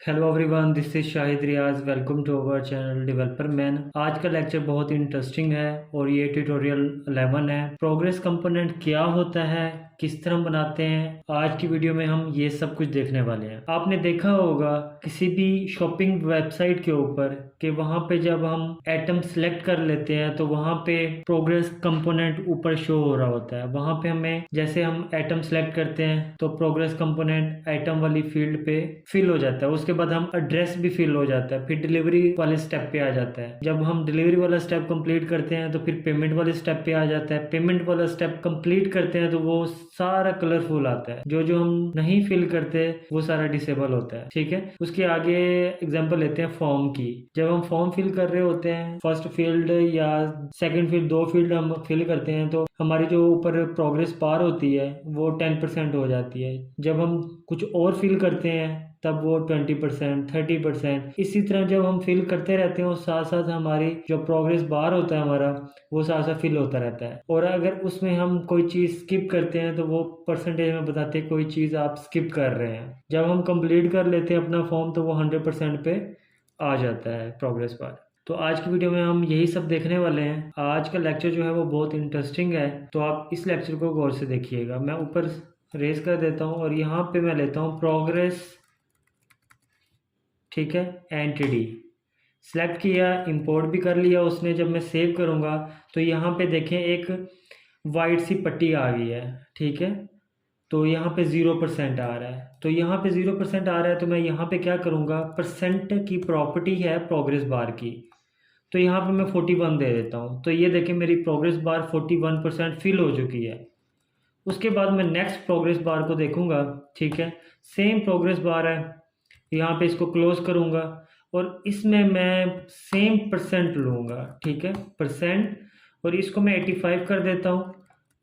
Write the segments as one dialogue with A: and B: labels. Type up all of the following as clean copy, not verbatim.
A: Hello everyone, this is Shahid Riyaz. Welcome to our channel developer man. आज का lecture बहुत interesting है और ये ट्यूटोरियल 11 है। प्रोग्रेस कंपोनेंट क्या होता है, किस तरह बनाते हैं, आज की वीडियो में हम ये सब कुछ देखने वाले हैं। आपने देखा होगा किसी भी शॉपिंग वेबसाइट के ऊपर कि वहाँ पे जब हम आइटम सेलेक्ट कर लेते हैं तो वहाँ पे प्रोग्रेस कंपोनेंट ऊपर शो हो रहा होता है। वहाँ पे हमें जैसे हम आइटम सेलेक्ट करते हैं तो प्रोग्रेस कंपोनेंट आइटम वाली फील्ड पे फिल हो जाता है। उसके बाद हम एड्रेस भी फिल हो जाता है, फिर डिलीवरी वाले स्टेप पे आ जाता है। जब हम डिलीवरी वाला स्टेप कंप्लीट करते हैं तो फिर पेमेंट वाले स्टेप पे आ जाता है। पेमेंट वाला स्टेप कंप्लीट करते हैं तो वो सारा कलरफुल आता है। जो जो हम नहीं फिल करते वो सारा डिसेबल होता है। ठीक है, उसके आगे एग्जांपल लेते हैं फॉर्म की। जब हम फॉर्म फिल कर रहे होते हैं, फर्स्ट फील्ड या सेकंड फील्ड, दो फील्ड हम फिल करते हैं तो हमारी जो ऊपर प्रोग्रेस बार होती है वो 10% हो जाती है। जब हम कुछ और फिल करते हैं तब वो 20%, 30%, इसी तरह जब हम फिल करते रहते हैं और साथ साथ हमारी जो प्रोग्रेस बार होता है हमारा वो साथ साथ फिल होता रहता है। और अगर उसमें हम कोई चीज़ स्किप करते हैं तो वो परसेंटेज में बताते हैं कोई चीज़ आप स्किप कर रहे हैं। जब हम कंप्लीट कर लेते हैं अपना फॉर्म तो वो 100% पे आ जाता है प्रोग्रेस बार। तो आज की वीडियो में हम यही सब देखने वाले हैं। आज का लेक्चर जो है वो बहुत इंटरेस्टिंग है, तो आप इस लेक्चर को गौर से देखिएगा। मैं ऊपर रेज कर देता हूँ और यहाँ पे मैं लेता हूँ प्रोग्रेस, ठीक है, एंटिटी सेलेक्ट किया, इंपोर्ट भी कर लिया उसने। जब मैं सेव करूँगा तो यहाँ पे देखें एक वाइट सी पट्टी आ गई है। ठीक है, तो यहाँ पे 0% आ रहा है। तो यहाँ पे 0% आ रहा है तो मैं यहाँ पे क्या करूँगा, परसेंट की प्रॉपर्टी है प्रोग्रेस बार की, तो यहाँ पे मैं 41 दे देता हूँ। तो ये देखें मेरी प्रोग्रेस बार 41% फिल हो चुकी है। उसके बाद मैं नेक्स्ट प्रोग्रेस बार को देखूँगा। ठीक है, सेम प्रोग्रेस बार है, यहाँ पे इसको क्लोज करूँगा और इसमें मैं सेम परसेंट लूँगा। ठीक है, परसेंट, और इसको मैं 85 कर देता हूँ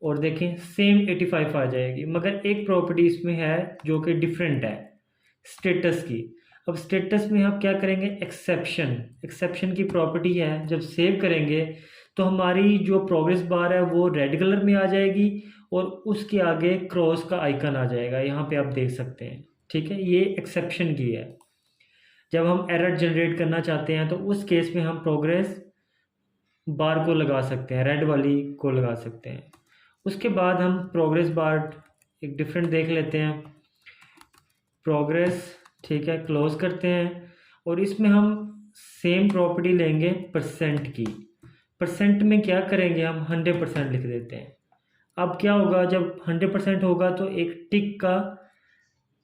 A: और देखें सेम 85 आ जाएगी। मगर एक प्रॉपर्टी इसमें है जो कि डिफरेंट है, स्टेटस की। अब स्टेटस में आप क्या करेंगे, एक्सेप्शन, एक्सेप्शन की प्रॉपर्टी है। जब सेव करेंगे तो हमारी जो प्रोग्रेस बार है वो रेड कलर में आ जाएगी और उसके आगे क्रॉस का आइकन आ जाएगा, यहाँ पे आप देख सकते हैं। ठीक है, ये एक्सेप्शन की है। जब हम एरर जनरेट करना चाहते हैं तो उस केस में हम प्रोग्रेस बार को लगा सकते हैं, रेड वाली को लगा सकते हैं। उसके बाद हम प्रोग्रेस बार एक डिफरेंट देख लेते हैं, प्रोग्रेस। ठीक है, क्लोज करते हैं और इसमें हम सेम प्रॉपर्टी लेंगे परसेंट की। परसेंट में क्या करेंगे, हम 100% लिख देते हैं। अब क्या होगा, जब 100% होगा तो एक टिक का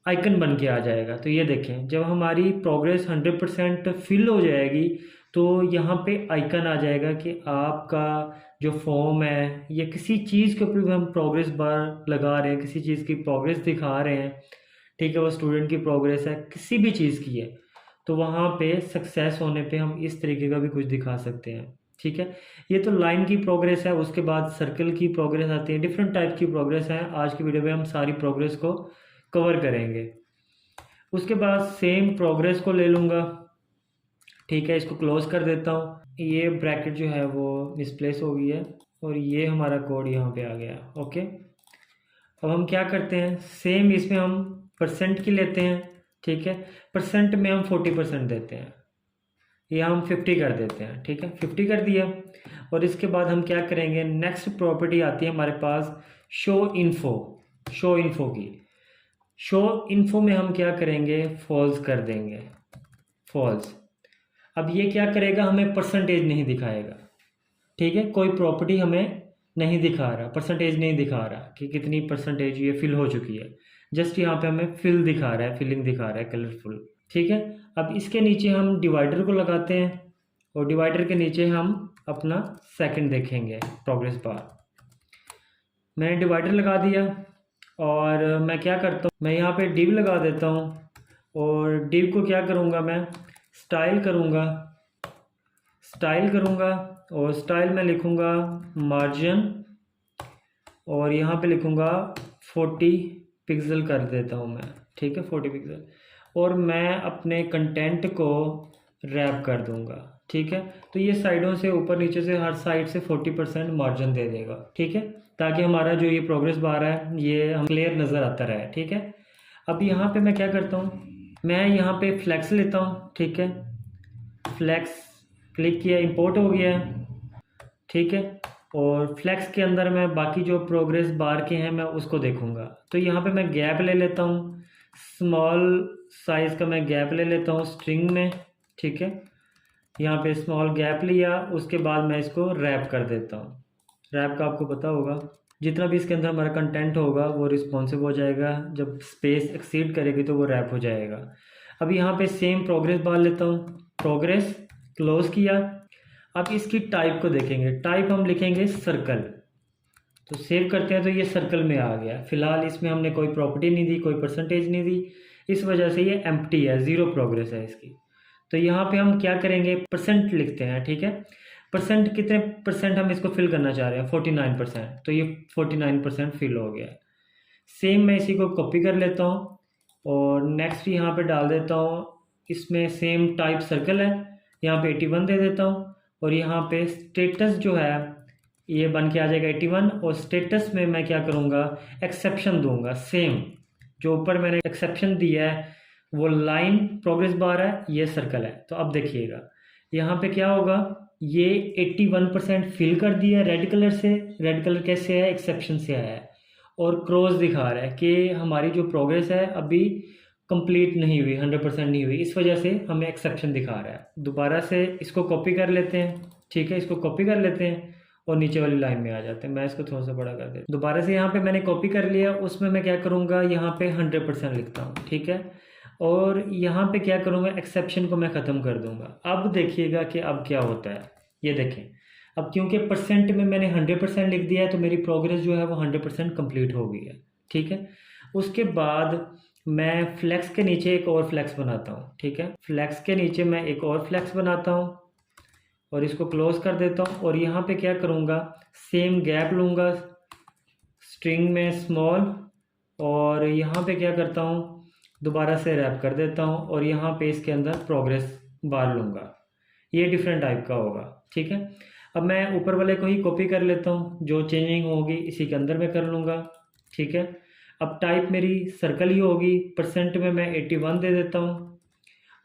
A: आइकन बन के आ जाएगा। तो ये देखें, जब हमारी प्रोग्रेस 100% फिल हो जाएगी तो यहाँ पे आइकन आ जाएगा कि आपका जो फॉर्म है या किसी चीज़ के ऊपर भी हम प्रोग्रेस बार लगा रहे हैं, किसी चीज़ की प्रोग्रेस दिखा रहे हैं। ठीक है, वो स्टूडेंट की प्रोग्रेस है, किसी भी चीज़ की है, तो वहाँ पे सक्सेस होने पे हम इस तरीके का भी कुछ दिखा सकते हैं। ठीक है, ये तो लाइन की प्रोग्रेस है। उसके बाद सर्कल की प्रोग्रेस आती है, डिफरेंट टाइप की प्रोग्रेस है। आज की वीडियो में हम सारी प्रोग्रेस को कवर करेंगे। उसके बाद सेम प्रोग्रेस को ले लूँगा। ठीक है, इसको क्लोज कर देता हूँ। ये ब्रैकेट जो है वो मिसप्लेस हो गई है और ये हमारा कोड यहाँ पे आ गया। ओके, अब हम क्या करते हैं, सेम इसमें हम परसेंट की लेते हैं। ठीक है, परसेंट में हम 40% देते हैं, या हम 50 कर देते हैं। ठीक है, 50 कर दिया और इसके बाद हम क्या करेंगे, नेक्स्ट प्रॉपर्टी आती है हमारे पास शो इन्फो। शो इन्फो की, शो इन्फो में हम क्या करेंगे, फॉल्स कर देंगे, फॉल्स। अब ये क्या करेगा, हमें परसेंटेज नहीं दिखाएगा। ठीक है, कोई प्रॉपर्टी हमें नहीं दिखा रहा, परसेंटेज नहीं दिखा रहा कि कितनी परसेंटेज ये फिल हो चुकी है। जस्ट यहाँ पे हमें फिल दिखा रहा है, फिलिंग दिखा रहा है, कलरफुल। ठीक है, अब इसके नीचे हम डिवाइडर को लगाते हैं और डिवाइडर के नीचे हम अपना सेकंड देखेंगे प्रोग्रेस बार। मैंने डिवाइडर लगा दिया और मैं क्या करता हूँ, मैं यहाँ पे डिव लगा देता हूँ और डिव को क्या करूँगा, मैं स्टाइल करूँगा, स्टाइल करूँगा और स्टाइल में लिखूँगा मार्जिन और यहाँ पे लिखूँगा 40 पिक्सल कर देता हूँ मैं। ठीक है, 40 पिक्सल, और मैं अपने कंटेंट को रैप कर दूँगा। ठीक है, तो ये साइडों से ऊपर नीचे से हर साइड से 40% मार्जिन दे देगा। ठीक है, ताकि हमारा जो ये प्रोग्रेस बार है ये हम क्लियर नज़र आता रहे। ठीक है, अब यहाँ पे मैं क्या करता हूँ, मैं यहाँ पे फ्लैक्स लेता हूँ, ठीक है, फ्लैक्स क्लिक किया, इंपोर्ट हो गया है, ठीक है। और फ्लैक्स के अंदर मैं बाकी जो प्रोग्रेस बार के हैं मैं उसको देखूंगा। तो यहाँ पे मैं गैप ले लेता हूँ, स्मॉल साइज़ का मैं गैप ले लेता हूँ स्ट्रिंग में, ठीक है। यहाँ पे स्मॉल गैप लिया, उसके बाद मैं इसको रैप कर देता हूँ। रैप का आपको पता होगा, जितना भी इसके अंदर हमारा कंटेंट होगा वो रिस्पॉन्सिव हो जाएगा, जब स्पेस एक्सीड करेगी तो वो रैप हो जाएगा। अब यहाँ पे सेम प्रोग्रेस बार लेता हूँ, प्रोग्रेस क्लोज किया। अब इसकी टाइप को देखेंगे, टाइप हम लिखेंगे सर्कल। तो सेव करते हैं तो ये सर्कल में आ गया। फिलहाल इसमें हमने कोई प्रॉपर्टी नहीं दी, कोई परसेंटेज नहीं दी, इस वजह से ये एम्प्टी है, ज़ीरो प्रोग्रेस है इसकी। तो यहाँ पे हम क्या करेंगे, परसेंट लिखते हैं, ठीक है। परसेंट कितने परसेंट हम इसको फिल करना चाह रहे हैं, 49%। तो ये 49% फिल हो गया। सेम मैं इसी को कॉपी कर लेता हूँ और नेक्स्ट यहाँ पे डाल देता हूँ। इसमें सेम टाइप सर्कल है, यहाँ पे 81 दे देता हूँ। और यहाँ पे स्टेटस जो है ये बन के आ जाएगा 81। और स्टेटस में मैं क्या करूँगा, एक्सेप्शन दूंगा। सेम जो ऊपर मैंने एक्सेप्शन दिया है वो लाइन प्रोग्रेस बार है, ये सर्कल है। तो अब देखिएगा यहाँ पे क्या होगा, ये 81% फिल कर दिया रेड कलर से। रेड कलर कैसे है, एक्सेप्शन से आया है। और क्रॉस दिखा रहा है कि हमारी जो प्रोग्रेस है अभी कंप्लीट नहीं हुई, 100% नहीं हुई, इस वजह से हमें एक्सेप्शन दिखा रहा है। दोबारा से इसको कॉपी कर लेते हैं, ठीक है, इसको कॉपी कर लेते हैं और नीचे वाली लाइन में आ जाते हैं। मैं इसको थोड़ा सा बड़ा कर देता हूँ। दोबारा से यहाँ पे मैंने कॉपी कर लिया, उसमें मैं क्या करूँगा, यहाँ पे 100% लिखता हूँ, ठीक है। और यहाँ पे क्या करूँगा, एक्सेप्शन को मैं ख़त्म कर दूँगा। अब देखिएगा कि अब क्या होता है, ये देखें। अब क्योंकि परसेंट में मैंने 100% लिख दिया है तो मेरी प्रोग्रेस जो है वो 100% कंप्लीट हो गई है, ठीक है। उसके बाद मैं फ्लैक्स के नीचे एक और फ्लैक्स बनाता हूँ, ठीक है। फ्लैक्स के नीचे मैं एक और फ्लैक्स बनाता हूँ और इसको क्लोज कर देता हूँ। और यहाँ पे क्या करूँगा, सेम गैप लूँगा स्ट्रिंग में स्मॉल, और यहाँ पे क्या करता हूँ, दोबारा से रैप कर देता हूँ और यहाँ पे इसके अंदर प्रोग्रेस बार लूँगा। ये डिफरेंट टाइप का होगा, ठीक है। अब मैं ऊपर वाले को ही कॉपी कर लेता हूँ, जो चेंजिंग होगी इसी के अंदर मैं कर लूँगा, ठीक है। अब टाइप मेरी सर्कल ही होगी, परसेंट में मैं 81 दे देता हूँ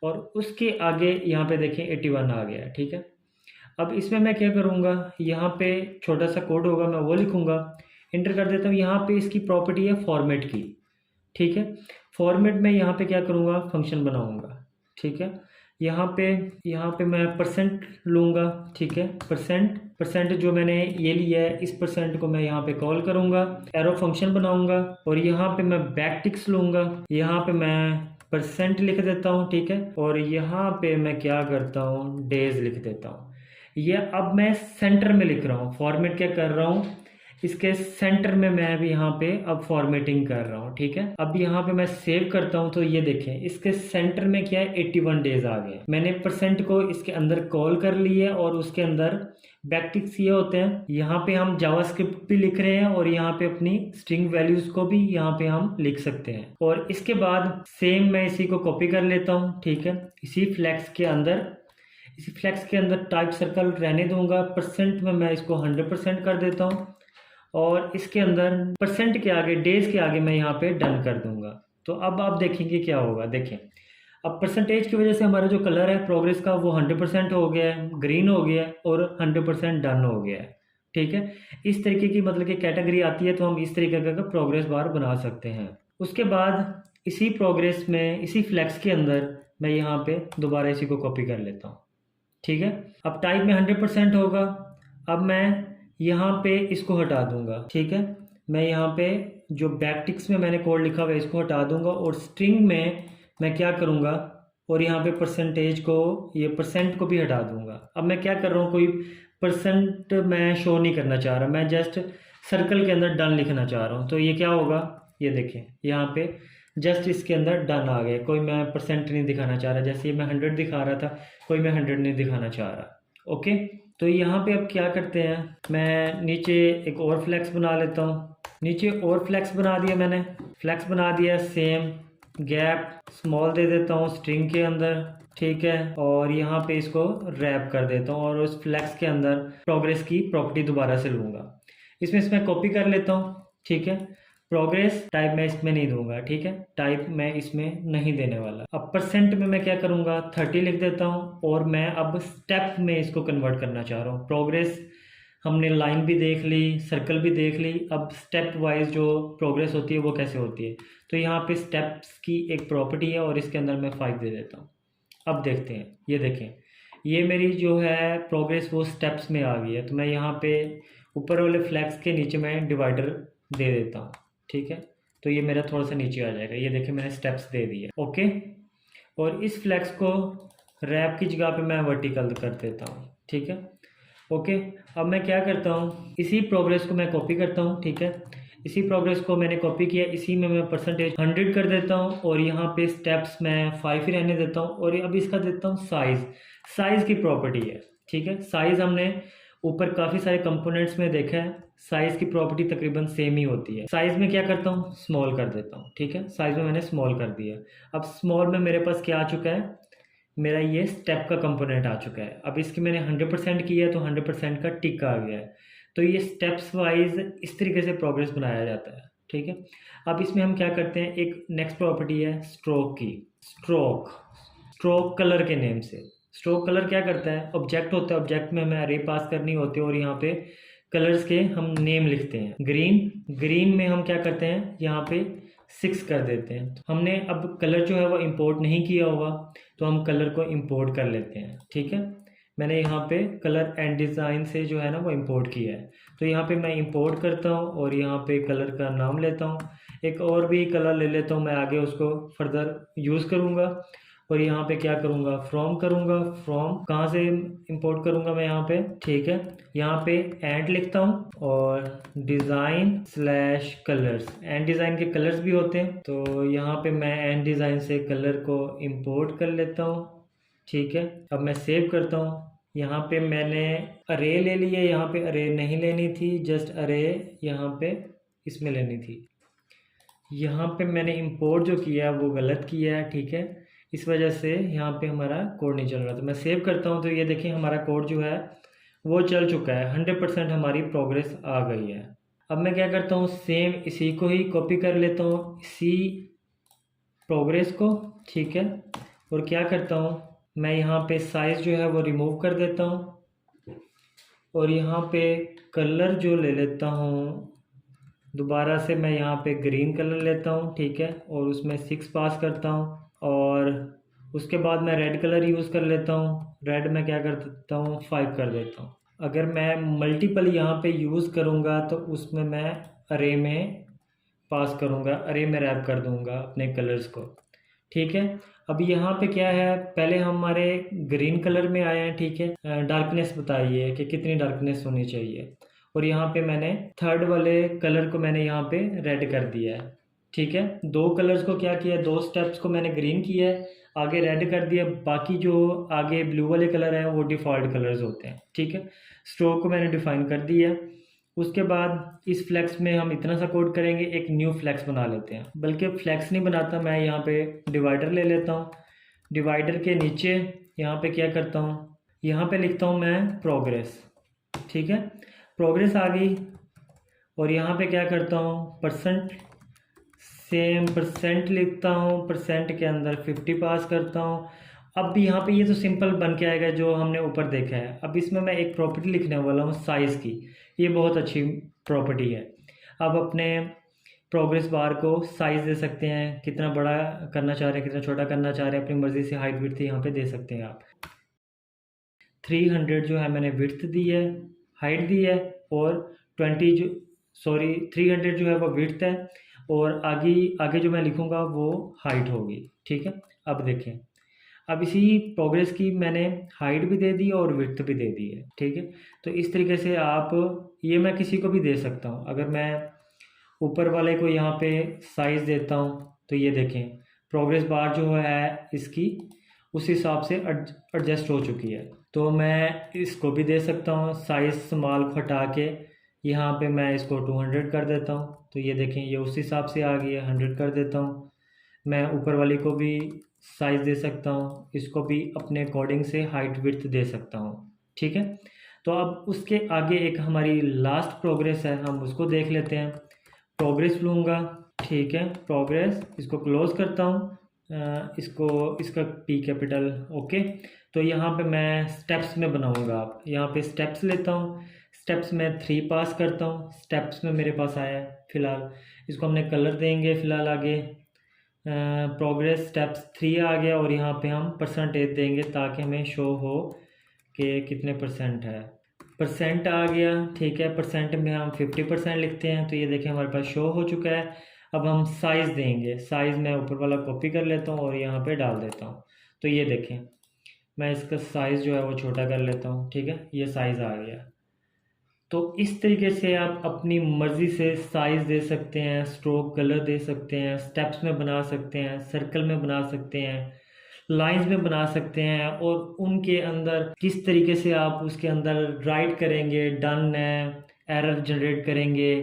A: और उसके आगे यहाँ पे देखें 81 आ गया, ठीक है। अब इसमें मैं क्या करूँगा, यहाँ पे छोटा सा कोड होगा मैं वो लिखूँगा, इंटर कर देता हूँ। यहाँ पे इसकी प्रॉपर्टी है फॉर्मेट की, ठीक है। फॉर्मेट में यहाँ पे क्या करूँगा, फंक्शन बनाऊँगा, ठीक है। यहाँ पे मैं परसेंट लूँगा, ठीक है। परसेंट जो मैंने ये लिया है, इस परसेंट को मैं यहाँ पे कॉल करूँगा, एरो फंक्शन बनाऊँगा और यहाँ पे मैं बैक टिक्स लूँगा। यहाँ पे मैं परसेंट लिख देता हूँ, ठीक है। और यहाँ पे मैं क्या करता हूँ, डेज लिख देता हूँ। ये अब मैं सेंटर में लिख रहा हूँ, फॉर्मेट क्या कर रहा हूँ, इसके सेंटर में मैं भी यहाँ पे अब फॉर्मेटिंग कर रहा हूँ, ठीक है। अब यहाँ पे मैं सेव करता हूँ तो ये देखें इसके सेंटर में क्या है, 81 डेज आ गए। मैंने परसेंट को इसके अंदर कॉल कर लिया और उसके अंदर बैकटिक्स ये होते हैं। यहाँ पे हम जावास्क्रिप्ट भी लिख रहे हैं और यहाँ पे अपनी स्ट्रिंग वैल्यूज को भी यहाँ पे हम लिख सकते हैं। और इसके बाद सेम मैं इसी को कॉपी कर लेता हूँ, ठीक है। इसी फ्लैक्स के अंदर टाइप सर्कल रहने दूंगा। परसेंट में मैं इसको 100% कर देता हूँ और इसके अंदर परसेंट के आगे, डेज के आगे मैं यहाँ पे डन कर दूंगा। तो अब आप देखेंगे क्या होगा, देखें अब परसेंटेज की वजह से हमारा जो कलर है प्रोग्रेस का वो 100% हो गया है, ग्रीन हो गया है और 100% डन हो गया है, ठीक है। इस तरीके की मतलब कि कैटेगरी आती है तो हम इस तरीके का प्रोग्रेस बार बना सकते हैं। उसके बाद इसी प्रोग्रेस में, इसी फ्लैक्स के अंदर मैं यहाँ पे दोबारा इसी को कॉपी कर लेता हूँ, ठीक है। अब टाइप में 100% होगा। अब मैं यहाँ पे इसको हटा दूंगा, ठीक है। मैं यहाँ पे जो बैकटिक्स में मैंने कोड लिखा हुआ है इसको हटा दूंगा और स्ट्रिंग में मैं क्या करूँगा, और यहाँ पे परसेंटेज को, ये परसेंट को भी हटा दूंगा। अब मैं क्या कर रहा हूँ, कोई परसेंट मैं शो नहीं करना चाह रहा, मैं जस्ट सर्कल के अंदर डन लिखना चाह रहा हूँ। तो ये क्या होगा, ये देखें यहाँ पे जस्ट इसके अंदर डन आ गए, कोई मैं परसेंट नहीं दिखाना चाह रहा। जैसे ये मैं 100 दिखा रहा था, कोई मैं 100 नहीं दिखाना चाह रहा। ओके, तो यहाँ पे अब क्या करते हैं, मैं नीचे एक और फ्लैक्स बना लेता हूँ। नीचे और फ्लैक्स बना दिया मैंने, फ्लैक्स बना दिया, सेम गैप स्मॉल दे देता हूँ स्ट्रिंग के अंदर, ठीक है। और यहाँ पे इसको रैप कर देता हूँ और उस फ्लैक्स के अंदर प्रोग्रेस की प्रॉपर्टी दोबारा से लूँगा। इसमें कॉपी कर लेता हूँ, ठीक है। प्रोग्रेस टाइप मैं इसमें नहीं दूंगा, ठीक है, टाइप मैं इसमें नहीं देने वाला। अब परसेंट में मैं क्या करूंगा, 30 लिख देता हूँ, और मैं अब स्टेप में इसको कन्वर्ट करना चाह रहा हूँ। प्रोग्रेस हमने लाइन भी देख ली, सर्कल भी देख ली, अब स्टेप वाइज जो प्रोग्रेस होती है वो कैसे होती है। तो यहाँ पे स्टेप्स की एक प्रॉपर्टी है और इसके अंदर मैं 5 दे देता हूँ। अब देखते हैं, ये देखें, ये मेरी जो है प्रोग्रेस वो स्टेप्स में आ गई है। तो मैं यहाँ पे ऊपर वाले फ्लैक्स के नीचे मैं डिवाइडर दे देता हूँ, ठीक है। तो ये मेरा थोड़ा सा नीचे आ जाएगा, ये देखिए मैंने स्टेप्स दे दिए, ओके। और इस फ्लैक्स को रैप की जगह पे मैं वर्टिकल कर देता हूँ, ठीक है, ओके। अब मैं क्या करता हूँ, इसी प्रोग्रेस को मैं कॉपी करता हूँ, ठीक है। इसी प्रोग्रेस को मैंने कॉपी किया, इसी में मैं परसेंटेज 100 कर देता हूँ, और यहाँ पे स्टेप्स मैं 5 ही रहने देता हूँ। और अब इसका देता हूँ साइज़, साइज़ की प्रॉपर्टी है, ठीक है। साइज़ हमने ऊपर काफ़ी सारे कंपोनेंट्स में देखा है, साइज़ की प्रॉपर्टी तकरीबन सेम ही होती है। साइज़ में क्या करता हूँ, स्मॉल कर देता हूँ, ठीक है। साइज़ में मैंने स्मॉल कर दिया। अब स्मॉल में मेरे पास क्या आ चुका है, मेरा ये स्टेप का कंपोनेंट आ चुका है। अब इसकी मैंने 100% किया है तो 100% का टिक आ गया है। तो ये स्टेप्स वाइज इस तरीके से प्रोग्रेस बनाया जाता है, ठीक है। अब इसमें हम क्या करते हैं, एक नेक्स्ट प्रॉपर्टी है स्ट्रोक की। स्ट्रोक, स्ट्रोक कलर के नेम से। स्ट्रोक कलर क्या करता है, ऑब्जेक्ट होता है, ऑब्जेक्ट में हमें अरे पास करनी होती है, और यहाँ पे कलर्स के हम नेम लिखते हैं। ग्रीन, ग्रीन में हम क्या करते हैं, यहाँ पे 6 कर देते हैं। हमने अब कलर जो है वो इंपोर्ट नहीं किया होगा, तो हम कलर को इंपोर्ट कर लेते हैं, ठीक है। मैंने यहाँ पे कलर एंड डिज़ाइन से जो है ना वो इंपोर्ट किया है। तो यहाँ पे मैं इंपोर्ट करता हूँ और यहाँ पे कलर का नाम लेता हूँ, एक और भी कलर ले लेता हूँ, मैं आगे उसको फर्दर यूज़ करूँगा। और यहाँ पे क्या करूँगा, फ्रॉम करूँगा। फ्रॉम कहाँ से इंपोर्ट करूँगा मैं, यहाँ पे, ठीक है। यहाँ पे एंड लिखता हूँ और design slash colours, and design के कलर्स भी होते हैं, तो यहाँ पे मैं एंड डिज़ाइन से कलर को इंपोर्ट कर लेता हूँ, ठीक है। अब मैं सेव करता हूँ। यहाँ पे मैंने अरे ले लिया, यहाँ पे अरे नहीं लेनी थी, जस्ट अरे यहाँ पे इसमें लेनी थी। यहाँ पे मैंने इंपोर्ट जो किया है वो गलत किया है, ठीक है। इस वजह से यहाँ पे हमारा कोड नहीं चल रहा। तो मैं सेव करता हूँ, तो ये देखिए हमारा कोड जो है वो चल चुका है, 100% हमारी प्रोग्रेस आ गई है। अब मैं क्या करता हूँ, सेम इसी को ही कॉपी कर लेता हूँ, इसी प्रोग्रेस को, ठीक है। और क्या करता हूँ, मैं यहाँ पे साइज़ जो है वो रिमूव कर देता हूँ, और यहाँ पे कलर जो ले लेता हूँ दोबारा से, मैं यहाँ पे ग्रीन कलर लेता हूँ, ठीक है, और उसमें 6 पास करता हूँ। और उसके बाद मैं रेड कलर यूज़ कर लेता हूँ, रेड में क्या कर देता हूँ, 5 कर देता हूँ। अगर मैं मल्टीपल यहाँ पे यूज़ करूँगा तो उसमें मैं अरे में पास करूँगा, अरे में रैप कर दूँगा अपने कलर्स को, ठीक है। अब यहाँ पे क्या है, पहले हमारे ग्रीन कलर में आए हैं, ठीक है। डार्कनेस बताइए कि कितनी डार्कनेस होनी चाहिए, और यहाँ पे मैंने थर्ड वाले कलर को मैंने यहाँ पे रेड कर दिया है, ठीक है। 2 कलर्स को क्या किया, 2 स्टेप्स को मैंने ग्रीन किया है, आगे रेड कर दिया, बाकी जो आगे ब्लू वाले कलर हैं वो डिफ़ॉल्ट कलर्स होते हैं, ठीक है। स्ट्रोक को मैंने डिफ़ाइन कर दिया। उसके बाद इस फ्लैक्स में हम इतना सा कोड करेंगे, एक न्यू फ्लैक्स बना लेते हैं, बल्कि फ्लैक्स नहीं बनाता, मैं यहाँ पे डिवाइडर ले लेता हूँ। डिवाइडर के नीचे यहाँ पे क्या करता हूँ, यहाँ पे लिखता हूँ मैं प्रोग्रेस, ठीक है। प्रोग्रेस आ गई, और यहाँ पे क्या करता हूँ, परसेंट, सेम परसेंट लिखता हूँ, परसेंट के अंदर 50 पास करता हूँ। अब भी यहाँ पे ये तो सिंपल बन के आएगा जो हमने ऊपर देखा है। अब इसमें मैं एक प्रॉपर्टी लिखने वाला हूँ साइज़ की, ये बहुत अच्छी प्रॉपर्टी है। अब अपने प्रोग्रेस बार को साइज़ दे सकते हैं, कितना बड़ा करना चाह रहे हैं, कितना छोटा करना चाह रहे हैं, अपनी मर्ज़ी से हाइट विड्थ यहाँ पे दे सकते हैं आप। 300 जो है मैंने विड्थ दी है, हाइट दी है, और 300 जो है वो विड्थ है, और आगे आगे जो मैं लिखूँगा वो हाइट होगी, ठीक है। अब देखें, अब इसी प्रोग्रेस की मैंने हाइट भी दे दी और विड्थ भी दे दी है, ठीक है। तो इस तरीके से आप, ये मैं किसी को भी दे सकता हूँ। अगर मैं ऊपर वाले को यहाँ पे साइज़ देता हूँ तो ये देखें प्रोग्रेस बार जो है इसकी उस हिसाब से एडजस्ट हो चुकी है। तो मैं इसको भी दे सकता हूँ, साइज़ स्मॉल को हटा के यहाँ पे मैं इसको 200 कर देता हूँ, तो ये देखें ये उस हिसाब से आ गई है, 100 कर देता हूँ। मैं ऊपर वाली को भी साइज़ दे सकता हूँ, इसको भी अपने अकॉर्डिंग से हाइट विड्थ दे सकता हूँ, ठीक है। तो अब उसके आगे एक हमारी लास्ट प्रोग्रेस है, हम उसको देख लेते हैं। प्रोग्रेस लूँगा, ठीक है, प्रोग्रेस, इसको क्लोज करता हूँ, इसको, इसका पी कैपिटल, ओके। तो यहाँ पे मैं स्टेप्स में बनाऊँगा, आप यहाँ पे स्टेप्स लेता हूँ, स्टेप्स में 3 पास करता हूँ, स्टेप्स में मेरे पास आया है फ़िलहाल, इसको हमने कलर देंगे फ़िलहाल आगे, प्रोग्रेस स्टेप्स 3 आ गया और यहाँ पे हम परसेंटेज देंगे ताकि हमें शो हो कि कितने परसेंट है। परसेंट आ गया, ठीक है, परसेंट में हम 50% लिखते हैं, तो ये देखें हमारे पास शो हो चुका है। अब हम साइज़ देंगे, साइज़ मैं ऊपर वाला कॉपी कर लेता हूँ और यहाँ पे डाल देता हूँ। तो ये देखें मैं इसका साइज़ जो है वो छोटा कर लेता हूँ, ठीक है, ये साइज़ आ गया। तो इस तरीके से आप अपनी मर्ज़ी से साइज़ दे सकते हैं, स्ट्रोक कलर दे सकते हैं, स्टेप्स में बना सकते हैं, सर्कल में बना सकते हैं, लाइंस में बना सकते हैं, और उनके अंदर किस तरीके से आप उसके अंदर राइट करेंगे, डन है, एरर जनरेट करेंगे,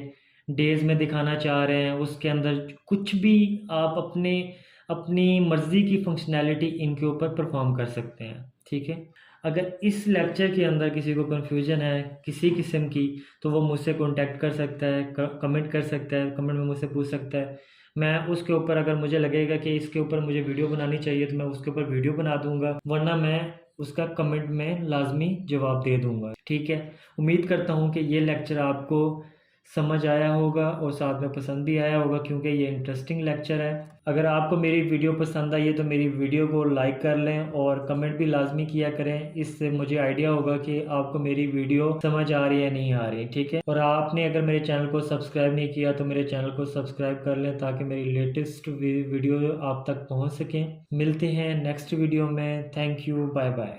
A: डेज में दिखाना चाह रहे हैं, उसके अंदर कुछ भी आप अपने अपनी मर्ज़ी की फंक्शनैलिटी इनके ऊपर परफॉर्म कर सकते हैं, ठीक है। अगर इस लेक्चर के अंदर किसी को कन्फ्यूजन है किसी किस्म की, तो वो मुझसे कॉन्टैक्ट कर सकता है, कमेंट कर सकता है, कमेंट में मुझसे पूछ सकता है। मैं उसके ऊपर, अगर मुझे लगेगा कि इसके ऊपर मुझे वीडियो बनानी चाहिए, तो मैं उसके ऊपर वीडियो बना दूंगा, वरना मैं उसका कमेंट में लाजमी जवाब दे दूंगा, ठीक है। उम्मीद करता हूँ कि ये लेक्चर आपको समझ आया होगा और साथ में पसंद भी आया होगा, क्योंकि ये इंटरेस्टिंग लेक्चर है। अगर आपको मेरी वीडियो पसंद आई है तो मेरी वीडियो को लाइक कर लें और कमेंट भी लाजमी किया करें, इससे मुझे आइडिया होगा कि आपको मेरी वीडियो समझ आ रही है नहीं आ रही, ठीक है। और आपने अगर मेरे चैनल को सब्सक्राइब नहीं किया तो मेरे चैनल को सब्सक्राइब कर लें ताकि मेरी लेटेस्ट वीडियो आप तक पहुँच सकें। मिलते हैं नेक्स्ट वीडियो में। Thank you, bye bye.